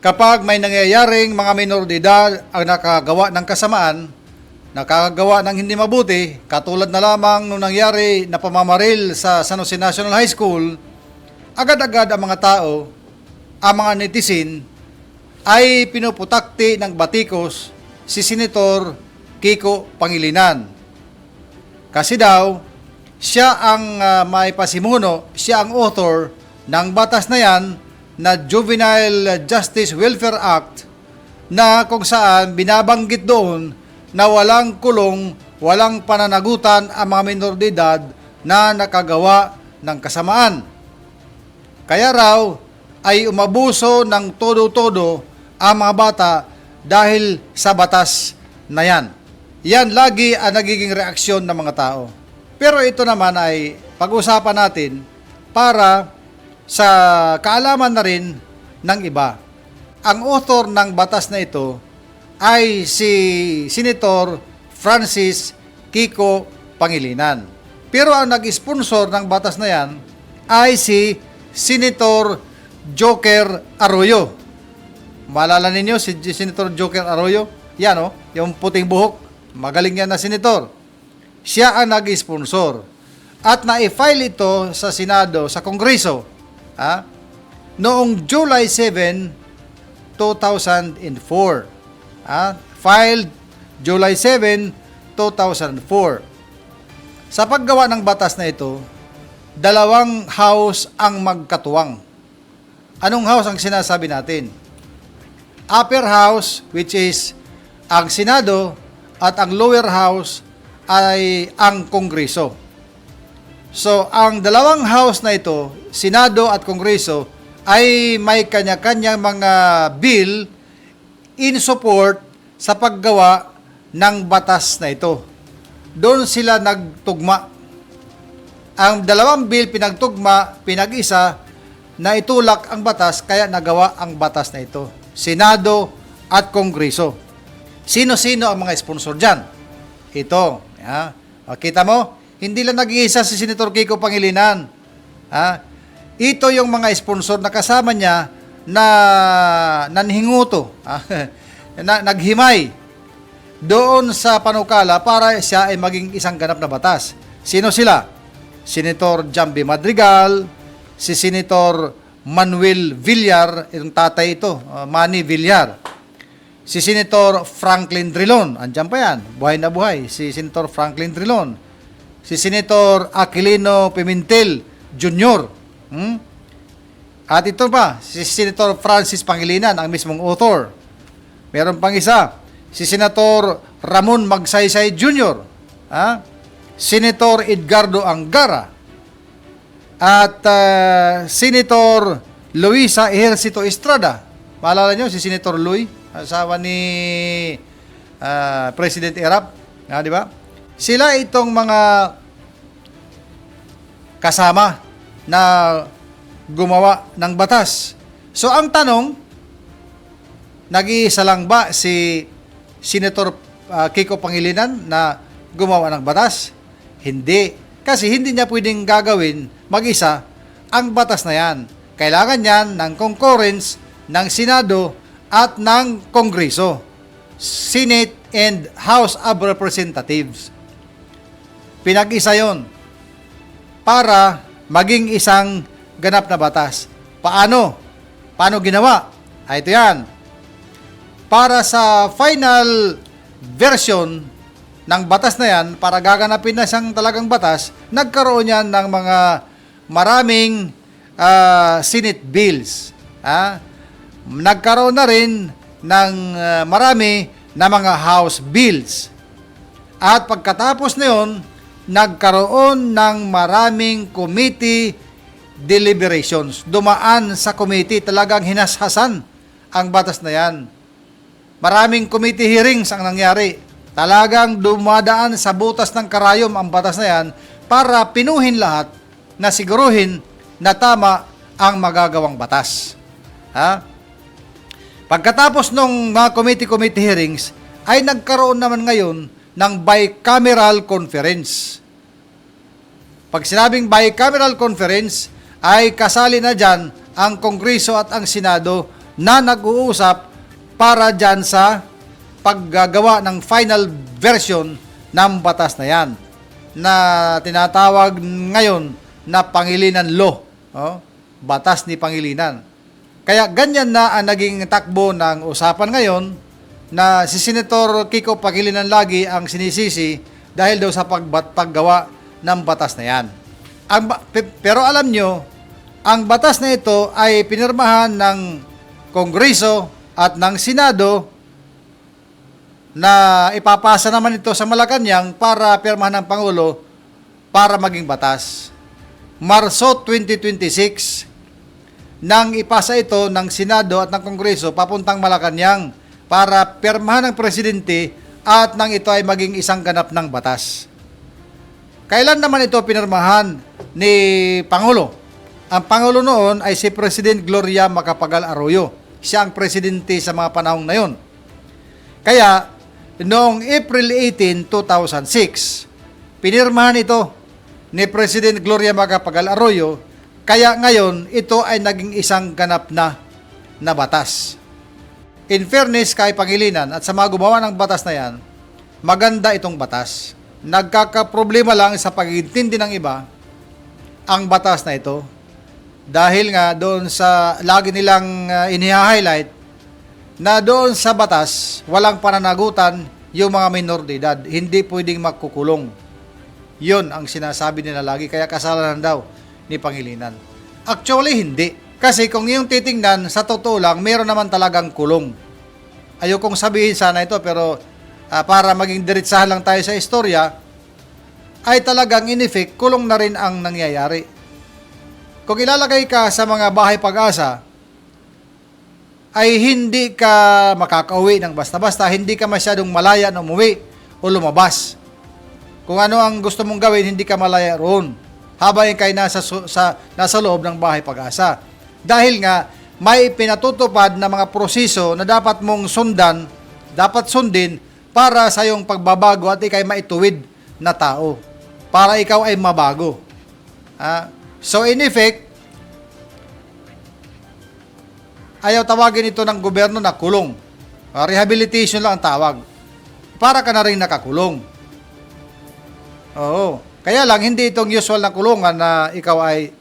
Kapag may nangyayaring mga minor de edad ang nakagawa ng kasamaan, nakagawa ng hindi mabuti, katulad na lamang nung nangyari na pamamaril sa San Jose National High School, agad-agad ang mga tao, ang mga netizen, ay pinuputakti ng batikos si Senator Kiko Pangilinan. Kasi daw, siya ang maipasimuno, siya ang author ng batas na yan na Juvenile Justice Welfare Act na kung saan binabanggit doon na walang kulong, walang pananagutan ang mga minor de edad na nakagawa ng kasamaan. Kaya raw ay umabuso ng todo-todo ang mga bata dahil sa batas na yan. Yan lagi ang nagiging reaksyon ng mga tao. Pero ito naman ay pag-usapan natin para sa kaalaman na rin ng iba. Ang author ng batas na ito ay si Senator Francis Kiko Pangilinan. Pero ang nag-sponsor ng batas na yan ay si Senator Joker Arroyo. Maalala ninyo si Senator Joker Arroyo? Yan yung puting buhok. Magaling yan na senator. Siya ang nag-sponsor. At na-file ito sa Senado, sa Kongreso, noong July 7, 2004. Filed July 7, 2004. Sa paggawa ng batas na ito, dalawang house ang magkatuwang. Anong house ang sinasabi natin? Upper house, which is ang Senado, at ang lower house ay ang Kongreso. So, ang dalawang house na ito, Senado at Kongreso, ay may kanya-kanyang mga bill in support sa paggawa ng batas na ito. Doon sila nagtugma. Ang dalawang bill pinagtugma, pinag-isa, na itulak ang batas, kaya nagawa ang batas na ito. Senado at Kongreso. Sino-sino ang mga sponsor dyan? Ito. Kita mo? Hindi lang nag-iisa si Senator Kiko Pangilinan. Ito yung mga sponsor na kasama niya na nanhinguto, naghimay doon sa panukala para siya ay maging isang ganap na batas. Sino sila? Senator Jambi Madrigal, si Senator Manuel Villar, itong tatay ito, Manny Villar. Si Senator Franklin Drilon, andyan pa yan, buhay na buhay, si Senator Franklin Drilon. Si Senator Aquilino Pimentel Jr. At ito pa, si Senator Francis Pangilinan, ang mismong author. Meron pang isa, si Senator Ramon Magsaysay Jr., Senator Edgardo Angara, at Senator Luisa Ejercito Estrada. Maalala nyo si Senator Luis, asawa ni President Erap, di ba? Sila itong mga kasama na gumawa ng batas. So, ang tanong, nag-iisa lang ba si Senator Kiko Pangilinan na gumawa ng batas? Hindi. Kasi hindi niya pwedeng gagawin mag-isa ang batas na yan. Kailangan yan ng concurrence ng Senado at ng Kongreso, Senate and House of Representatives. Pinag-isa yon para maging isang ganap na batas. Paano? Paano ginawa? Ito yan. Para sa final version ng batas na yan, para gaganapin na siyang talagang batas, nagkaroon yan ng mga maraming Senate bills. Nagkaroon na rin ng marami na mga House bills. At pagkatapos na yun, nagkaroon ng maraming committee deliberations. Dumaan sa committee, talagang hinashasan ang batas na yan. Maraming committee hearings ang nangyari. Talagang dumadaan sa butas ng karayom ang batas na yan para pinuhin lahat na siguruhin na tama ang magagawang batas. Pagkatapos ng mga committee hearings, ay nagkaroon naman ngayon ng bicameral conference. Pag sinabing bicameral conference, ay kasali na dyan ang Kongreso at ang Senado na nag-uusap para dyan sa paggagawa ng final version ng batas na yan na tinatawag ngayon na Pangilinan Law, batas ni Pangilinan. Kaya ganyan na ang naging takbo ng usapan ngayon na si Senator Kiko Pangilinan lagi ang sinisisi dahil daw sa paggawa ng batas na yan. Pero alam nyo, ang batas na ito ay pinirmahan ng Kongreso at ng Senado na ipapasa naman ito sa Malacanang para pirmahan ng Pangulo para maging batas. Marso 2026 nang ipasa ito ng Senado at ng Kongreso papuntang Malacanang para pirmahan ng Presidente at nang ito ay maging isang ganap ng batas. Kailan naman ito pinirmahan ni Pangulo? Ang Pangulo noon ay si President Gloria Macapagal Arroyo. Siya ang presidente sa mga panahong na yon. Kaya, noong April 18, 2006, pinirmahan ito ni President Gloria Macapagal Arroyo. Kaya ngayon, ito ay naging isang ganap na batas. In fairness kay Pangilinan at sa mga gumawa ng batas na yan, maganda itong batas. Nagkakaproblema lang sa pag-iintindi ng iba ang batas na ito. Dahil nga doon sa lagi nilang iniha-highlight na doon sa batas, walang pananagutan yung mga minor de edad. Hindi pwedeng magkukulong. Yun ang sinasabi nila lagi. Kaya kasalanan daw ni Pangilinan. Actually, hindi. Kasi kung yung titingnan, sa totoo lang, meron naman talagang kulong. Ayokong sabihin sana ito, pero para maging diretsahan lang tayo sa istorya, ay talagang in effect, kulong na rin ang nangyayari. Kung ilalagay ka sa mga bahay pag-asa, ay hindi ka makakauwi ng basta-basta, hindi ka masyadong malaya na umuwi o lumabas. Kung ano ang gusto mong gawin, hindi ka malaya roon habang ikay nasa loob ng bahay pag-asa. Dahil nga, may pinatutupad na mga proseso na dapat mong sundan, dapat sundin para sa iyong pagbabago at ikay maituwid na tao. Para ikaw ay mabago. So in effect, ayaw tawagin ito ng gobyerno na kulong. Rehabilitation lang ang tawag. Para ka na rin nakakulong. Oo. Kaya lang, hindi itong usual na kulungan na ikaw ay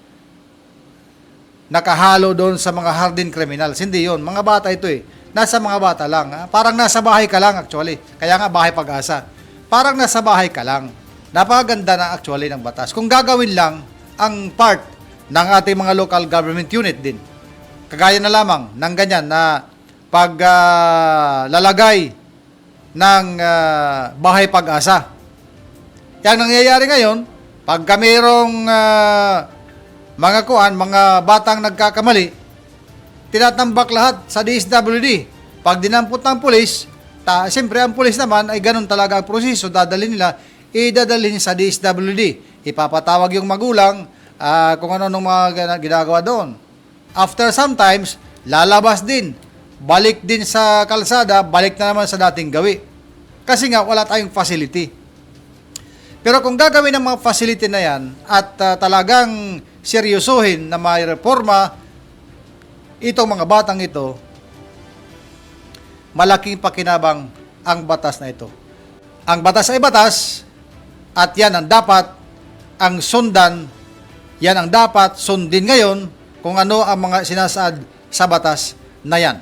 nakahalo doon sa mga hardened criminals. Hindi yon. Mga bata ito eh. Nasa mga bata lang. Parang nasa bahay ka lang actually. Kaya nga bahay pag-asa. Parang nasa bahay ka lang. Napakaganda na actually ng batas. Kung gagawin lang ang part ng ating mga local government unit din. Kagaya na lamang ng ganyan na paglalagay ng bahay pag-asa. Yang nangyayari ngayon, pagka mayroong mga batang nagkakamali, tinatambak lahat sa DSWD. Pag dinampot ng pulis, siyempre ang pulis naman ay ganun talaga ang proseso, idadalhin sa DSWD. Ipapatawag yung magulang kung ano nung mga ginagawa doon. After sometimes, lalabas din. Balik din sa kalsada, balik na naman sa dating gawi. Kasi nga, wala tayong facility. Pero kung gagawin ng mga facility na yan at talagang seryosohin na may reforma itong mga batang ito, malaking pakinabang ang batas na ito. Ang batas ay batas at yan ang dapat ang sundan, yan ang dapat sundin ngayon kung ano ang mga sinasaad sa batas na yan.